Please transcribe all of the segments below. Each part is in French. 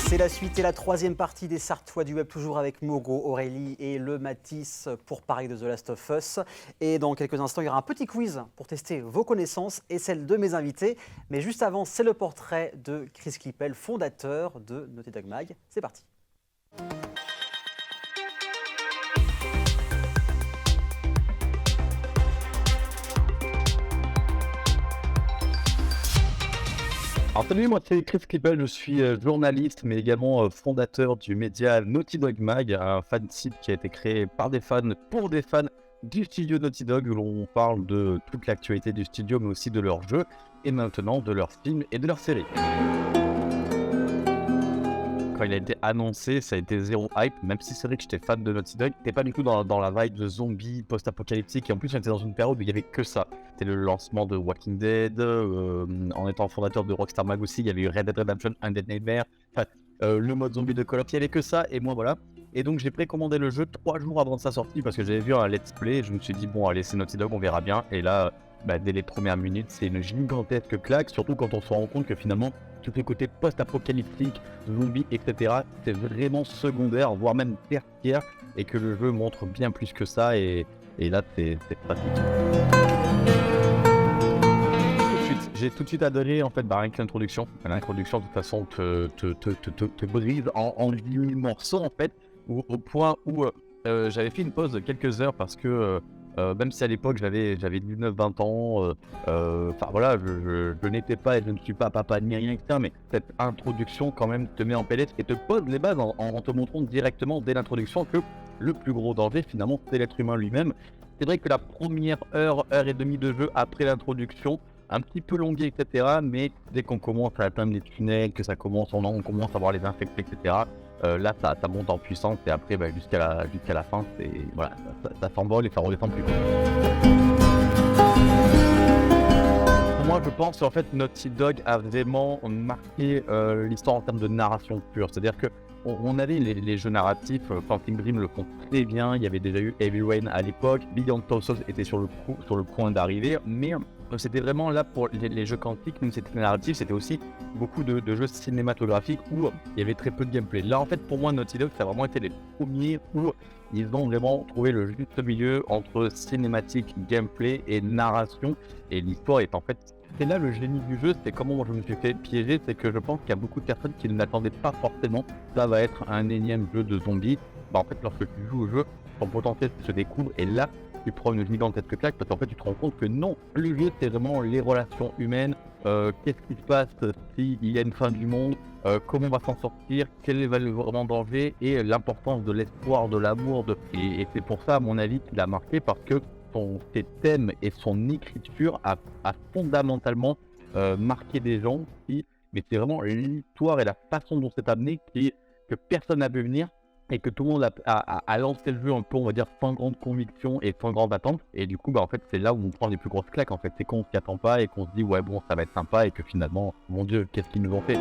C'est la suite et la troisième partie des Sartois du Web, toujours avec Mogo, Aurélie et le Matisse pour parler de The Last of Us. Et dans quelques instants, il y aura un petit quiz pour tester vos connaissances et celles de mes invités. Mais juste avant, c'est le portrait de Chris Klippel, fondateur de Naughty Dog Mag. C'est parti. Alors salut, moi c'est Chris Klippel, je suis journaliste mais également fondateur du média Naughty Dog Mag, un fan site qui a été créé par des fans pour des fans du studio Naughty Dog où l'on parle de toute l'actualité du studio mais aussi de leurs jeux et maintenant de leurs films et de leurs séries. Quand il a été annoncé, ça a été zéro hype, même si c'est vrai que j'étais fan de Naughty Dog, t'es pas du tout dans la vibe de zombies post-apocalyptique et en plus on était dans une période où il y avait que ça. C'était le lancement de Walking Dead, en étant fondateur de Rockstar Mag aussi, il y avait eu Red Dead Redemption, Undead Nightmare, le mode zombie de Call of, il y avait que ça et moi voilà. Et donc j'ai précommandé le jeu 3 jours avant de sa sortie parce que j'avais vu un let's play et je me suis dit bon allez c'est Naughty Dog, on verra bien. Et là, dès les premières minutes, c'est une gigantesque claque, surtout quand on se rend compte que finalement tout le côté post-apocalyptique, zombies, etc. c'est vraiment secondaire, voire même tertiaire, et que le jeu montre bien plus que ça, et là c'est pratique. J'ai tout de suite adoré en fait rien que l'introduction. L'introduction de toute façon te brise en 10 000 morceaux en fait, au point où j'avais fait une pause de quelques heures parce que même si à l'époque j'avais 19-20 ans, voilà, je n'étais pas et je ne suis pas papa ni rien etc. Mais cette introduction quand même te met en PLS et te pose les bases en te montrant directement dès l'introduction que le plus gros danger finalement c'est l'être humain lui-même. C'est vrai que la première heure et demie de jeu après l'introduction, un petit peu longué etc. Mais dès qu'on commence à atteindre les tunnels, que ça commence, on commence à voir les infectés etc. Là ça monte en puissance et après jusqu'à la fin c'est voilà, ça s'envole et ça redescend plus. Pour moi je pense en fait Naughty Dog a vraiment marqué l'histoire en termes de narration pure, c'est-à-dire que on avait les jeux narratifs, Quantic Dream le font très bien, il y avait déjà eu Heavy Rain à l'époque, Beyond Two Souls était sur le point d'arriver, mais c'était vraiment là pour les jeux quantiques, même si c'était narratif, c'était aussi beaucoup de jeux cinématographiques où il y avait très peu de gameplay. Là en fait pour moi Naughty Dog ça a vraiment été les premiers où ils ont vraiment trouvé le juste milieu entre cinématique, gameplay et narration, et l'histoire est en fait... C'est là le génie du jeu, c'est comment je me suis fait piéger, c'est que je pense qu'il y a beaucoup de personnes qui ne l'attendaient pas forcément. Ça va être un énième jeu de zombies. En fait, lorsque tu joues au jeu, ton potentiel se découvre et là, tu prends une gigantesque claque parce qu'en fait, tu te rends compte que non, le jeu, c'est vraiment les relations humaines. Qu'est-ce qui se passe s'il y a une fin du monde, comment on va s'en sortir, quel est le vraiment danger et l'importance de l'espoir, de l'amour. Et c'est pour ça, à mon avis, qu'il a marqué parce que ses thèmes et son écriture a fondamentalement marqué des gens, mais c'est vraiment l'histoire et la façon dont c'est amené que personne n'a vu venir et que tout le monde a lancé le jeu un peu, on va dire, sans grande conviction et sans grande attente. Et du coup, en fait, c'est là où on prend les plus grosses claques. En fait, c'est qu'on s'y attend pas et qu'on se dit, ouais, bon, ça va être sympa et que finalement, mon Dieu, qu'est-ce qu'ils nous ont fait.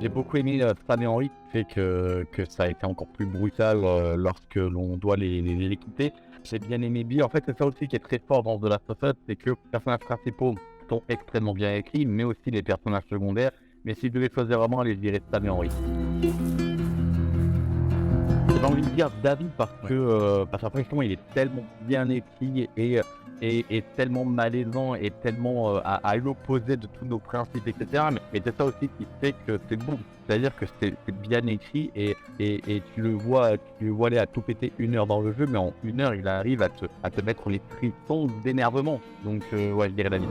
J'ai beaucoup aimé Stan et Henry, qui fait que ça a été encore plus brutal lorsque l'on doit les quitter. J'ai bien aimé Bill. En fait, c'est ça aussi qui est très fort dans The Last of Us, c'est que les personnages principaux sont extrêmement bien écrits, mais aussi les personnages secondaires. Mais si je devais choisir vraiment, allez, je dirais Stan et Henry. J'ai envie de dire David parce qu'après justement il est tellement bien écrit et tellement malaisant et tellement à l'opposé de tous nos principes etc. Mais c'est ça aussi qui fait que c'est bon, c'est-à-dire que c'est bien écrit et tu le vois aller à tout péter 1 heure dans le jeu, mais en 1 heure il arrive à te mettre les frissons d'énervement. Donc ouais, je dirais David.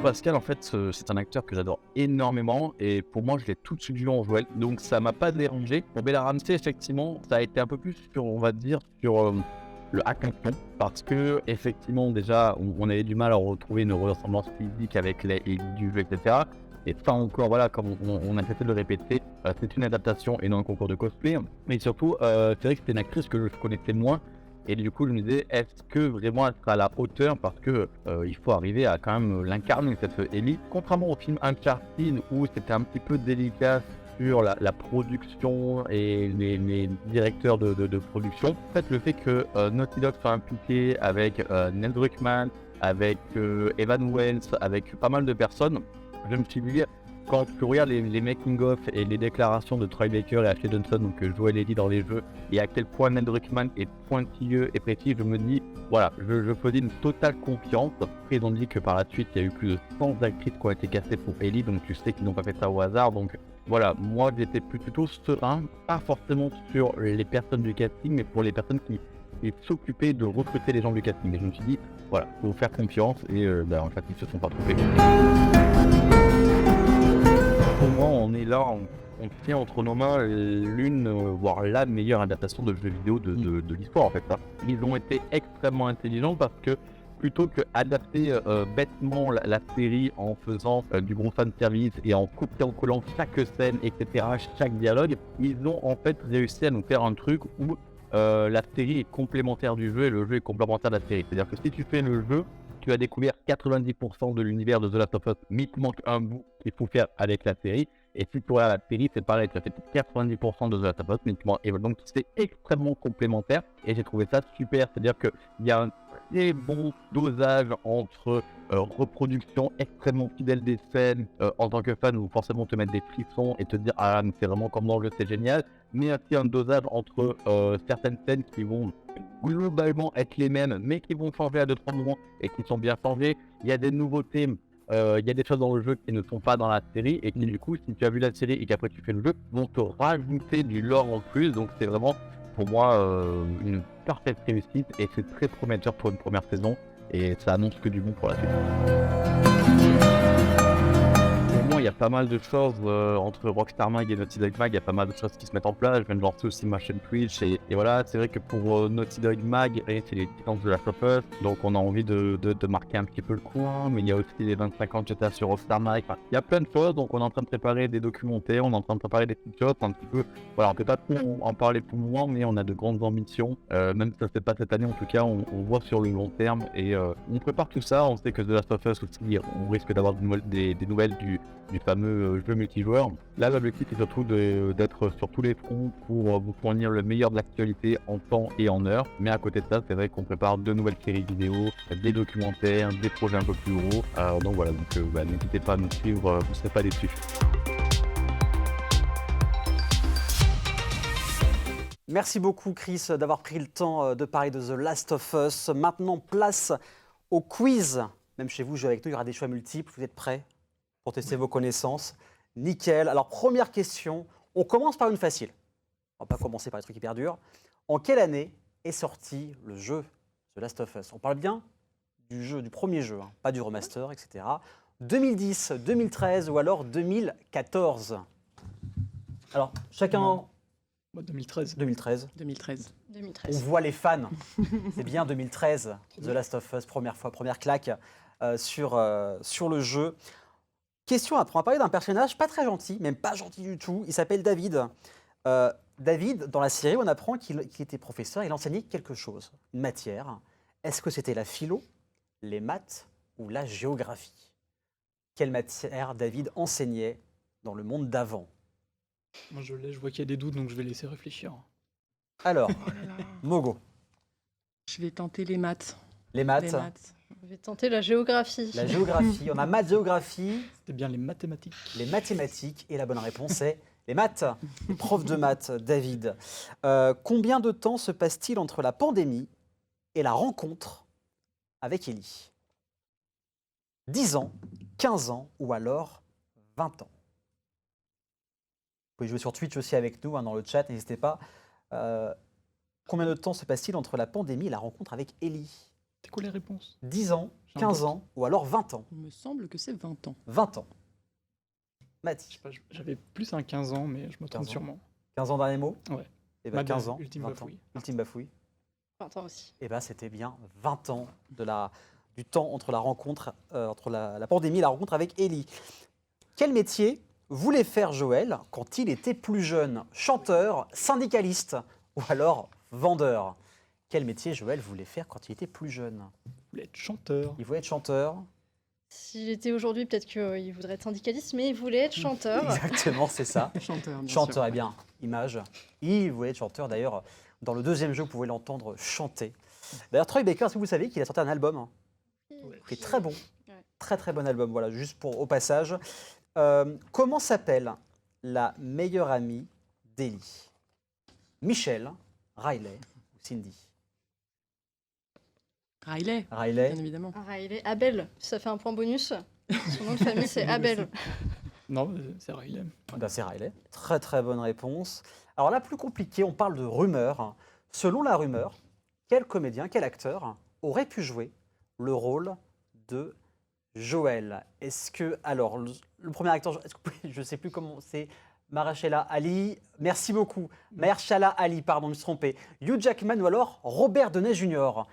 Pascal, en fait, c'est un acteur que j'adore énormément et pour moi, je l'ai tout de suite vu en Joël, donc ça m'a pas dérangé. Pour Bella Ramsey, effectivement, ça a été un peu plus sur, on va dire, sur le hack and slash, parce que effectivement, déjà, on avait du mal à retrouver une ressemblance physique avec les du jeu, etc. Et ça encore, voilà, comme on a essayé de le répéter, c'est une adaptation et non un concours de cosplay. Mais surtout, c'est vrai que c'était une actrice que je connaissais de moins. Et du coup, je me disais, est-ce que vraiment elle sera à la hauteur, parce que il faut arriver à quand même l'incarner, cette Ellie. Contrairement au film Uncharted, où c'était un petit peu délicat, sur la production et les directeurs de production. En fait, le fait que Naughty Dog soit impliqué avec Neil Druckmann, avec Evan Wells, avec pas mal de personnes, je me suis dit, quand tu regardes les making-of et les déclarations de Troy Baker et Ashley Johnson, donc Joel Eddy dans les jeux, et à quel point Neil Druckmann est pointilleux et précis, je me dis, voilà, je faisais une totale confiance. Après, ils ont dit que par la suite, il y a eu plus de 100 actrices qui ont été castées pour Ellie, donc tu sais qu'ils n'ont pas fait ça au hasard. Donc voilà, moi j'étais plutôt serein, pas forcément sur les personnes du casting, mais pour les personnes qui s'occupaient de recruter les gens du casting. Et je me suis dit, voilà, il faut faire confiance, et en fait, ils se sont pas trompés. Pour moi, on est là, on tient entre nos mains l'une, voire la meilleure adaptation de jeux vidéo de l'histoire en fait. Hein. Ils ont été extrêmement intelligents parce que plutôt que adapter bêtement la série en faisant du gros fan service et en copiant-collant chaque scène, etc., chaque dialogue, ils ont en fait réussi à nous faire un truc où la série est complémentaire du jeu et le jeu est complémentaire de la série. C'est-à-dire que si tu fais le jeu, tu as découvert 90% de l'univers de The Last of Us, mais il te manque un bout qu'il faut faire avec la série. Et si tu regardes la série, c'est pareil, tu as fait 90% de The Last of Us, mais et donc c'est extrêmement complémentaire. Et j'ai trouvé ça super, c'est-à-dire qu'il y a un très bon dosage entre reproduction extrêmement fidèle des scènes, en tant que fan, où forcément te mettre des frissons et te dire ah mais c'est vraiment comme dans le jeu, c'est génial, mais aussi un dosage entre certaines scènes qui vont globalement être les mêmes, mais qui vont changer à 2-3 moments et qui sont bien changés. Il y a des nouveautés, il y a des choses dans le jeu qui ne sont pas dans la série et qui du coup, si tu as vu la série et qu'après tu fais le jeu, vont te rajouter du lore en plus. Donc c'est vraiment pour moi une parfaite réussite et c'est très prometteur pour une première saison et ça annonce que du bon pour la suite. Il y a pas mal de choses entre Rockstar Mag et Naughty Dog Mag, il y a pas mal de choses qui se mettent en place. Je viens de lancer aussi ma chaîne Twitch et voilà, c'est vrai que pour Naughty Dog Mag, c'est les titans de Last of Us, donc on a envie de marquer un petit peu le coin, mais il y a aussi les 25 ans de GTA sur Rockstar Mag, enfin, il y a plein de choses, donc on est en train de préparer des documentaires, on est en train de préparer des petites choses, un petit peu, voilà, on peut pas trop en parler pour le moment, mais on a de grandes ambitions, même si ça se fait pas cette année, en tout cas, on voit sur le long terme et on prépare tout ça. On sait que The Last of Us aussi, on risque d'avoir des nouvelles du fameux jeu multijoueur. Là, l'objectif est surtout d'être sur tous les fronts pour vous fournir le meilleur de l'actualité en temps et en heure. Mais à côté de ça, c'est vrai qu'on prépare de nouvelles séries vidéo, des documentaires, des projets un peu plus gros. Donc voilà, n'hésitez pas à nous suivre, vous ne serez pas déçus. Merci beaucoup Chris d'avoir pris le temps de parler de The Last of Us. Maintenant, place au quiz. Même chez vous, jouez avec nous, il y aura des choix multiples. Vous êtes prêts pour tester vos connaissances? Nickel. Alors, première question. On commence par une facile. On va pas commencer par les trucs hyper durs. En quelle année est sorti le jeu The Last of Us? On parle bien du premier jeu, hein, pas du remaster, etc. 2010, 2013 ou alors 2014? Alors, chacun... 2013. 2013. 2013. On voit les fans. C'est bien 2013, The Last of Us, première fois, première claque sur le jeu. Question après, on va parler d'un personnage pas très gentil, même pas gentil du tout. Il s'appelle David. David, dans la série, on apprend qu'il était professeur, il enseignait quelque chose, une matière. Est-ce que c'était la philo, les maths ou la géographie? Quelle matière David enseignait dans le monde d'avant? Moi je vois qu'il y a des doutes, donc je vais laisser réfléchir. Alors, Oh là là. Mogo. Je vais tenter les maths. Les maths. Les maths. Je vais tenter la géographie. La géographie. On a maths, géographie, C'était bien les mathématiques. les mathématiques. Et la bonne réponse est les maths. Prof de maths, David. Combien de temps se passe-t-il entre la pandémie et la rencontre avec Ellie? 10 ans, 15 ans ou alors 20 ans? Vous pouvez jouer sur Twitch aussi avec nous, hein, dans le chat, n'hésitez pas. Combien de temps se passe-t-il entre la pandémie et la rencontre avec Ellie? C'est quoi les réponses? 10 ans, J'ai un 15 doute. ans ou alors 20 ans? Il me semble que c'est 20 ans. 20 ans. Je sais Mathis, pas, j'avais plus un 15 ans, mais je me 15 trompe ans. sûrement. 15 ans dernier mot? Ouais. Et bien Mad, 15 ans, ultime 20 bafouille. ans. Ultime bafouille. 20 ans aussi. Et bien c'était bien 20 ans du temps entre la rencontre, entre la pandémie et la rencontre avec Ellie. Quel métier voulait faire Joël quand il était plus jeune? Chanteur, syndicaliste ou alors vendeur? Quel métier Joël voulait faire quand il était plus jeune? Vous voulez être chanteur? Il voulait être chanteur. S'il était aujourd'hui, peut-être qu'il voudrait être syndicaliste, mais il voulait être chanteur. Exactement, c'est ça. Chanteur, bien Chanteur, sûr. eh bien, image. Il voulait être chanteur. D'ailleurs, dans le deuxième jeu, vous pouvez l'entendre chanter. D'ailleurs, Troy Baker, est-ce que vous savez qu'il a sorti un album qui est très bon. Ouais. Très très bon album, voilà, juste pour au passage. Comment s'appelle la meilleure amie d'Ellie? Michelle, Riley ou Cindy? Riley, Riley. bien évidemment. Ah, il est Abel, ça fait un point bonus. Son nom de famille, c'est Abel. Non, c'est Riley. Ben, c'est Riley. Très très bonne réponse. Alors là, plus compliqué, on parle de rumeur. Selon la rumeur, quel comédien, quel acteur aurait pu jouer le rôle de Joël? Est-ce que, alors, le premier acteur, je ne sais plus comment c'est, Mahershala Ali, merci beaucoup. Mahershala Ali, pardon, je me suis trompé. Hugh Jackman ou alors Robert Downey Jr.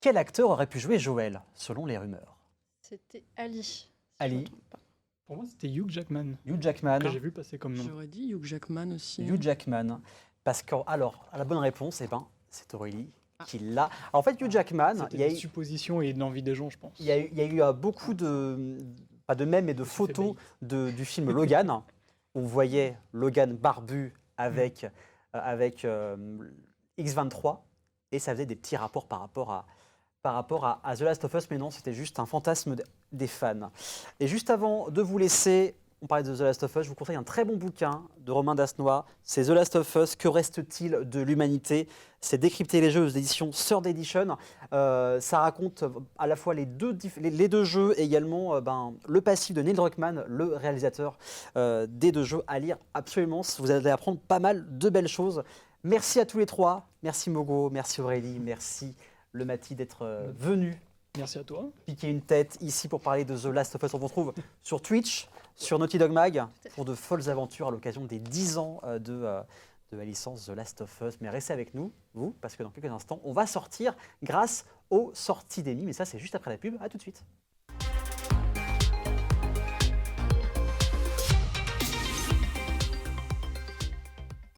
Quel acteur aurait pu jouer Joël, selon les rumeurs? C'était Ali. si Ali. je me trompe pas. Pour moi, c'était Hugh Jackman, Hugh Jackman. que j'ai vu passer comme nom. J'aurais dit Hugh Jackman aussi. Hugh Jackman. Parce que, alors, la bonne réponse, eh ben, c'est Aurélie qui l'a. Alors, en fait, Hugh Jackman, C'était il y a des eu, suppositions et de l'envie des gens, je pense. il y a eu, il y a eu, beaucoup de, pas de mèmes, mais de Ça fait photos du film Logan. On voyait Logan barbu avec, X-23 et ça faisait des petits rapports par rapport à The Last of Us, mais non, c'était juste un fantasme des fans. Et juste avant de vous laisser, on parlait de The Last of Us, je vous conseille un très bon bouquin de Romain Dasnois, c'est The Last of Us, que reste-t-il de l'humanité? C'est décrypter les jeux aux éditions Third Edition. Ça raconte à la fois les deux jeux et également le passif de Neil Druckmann, le réalisateur des deux jeux, à lire absolument. Vous allez apprendre pas mal de belles choses. Merci à tous les trois. Merci Mogo, merci Aurélie, merci le Mati d'être venu Merci à toi. piquer une tête ici pour parler de The Last of Us. On vous retrouve sur Twitch, sur Naughty Dog Mag, pour de folles aventures à l'occasion des 10 ans de la licence The Last of Us. Mais restez avec nous, vous, parce que dans quelques instants, on va sortir grâce aux sorties d'Emmy. Mais ça, c'est juste après la pub. À tout de suite.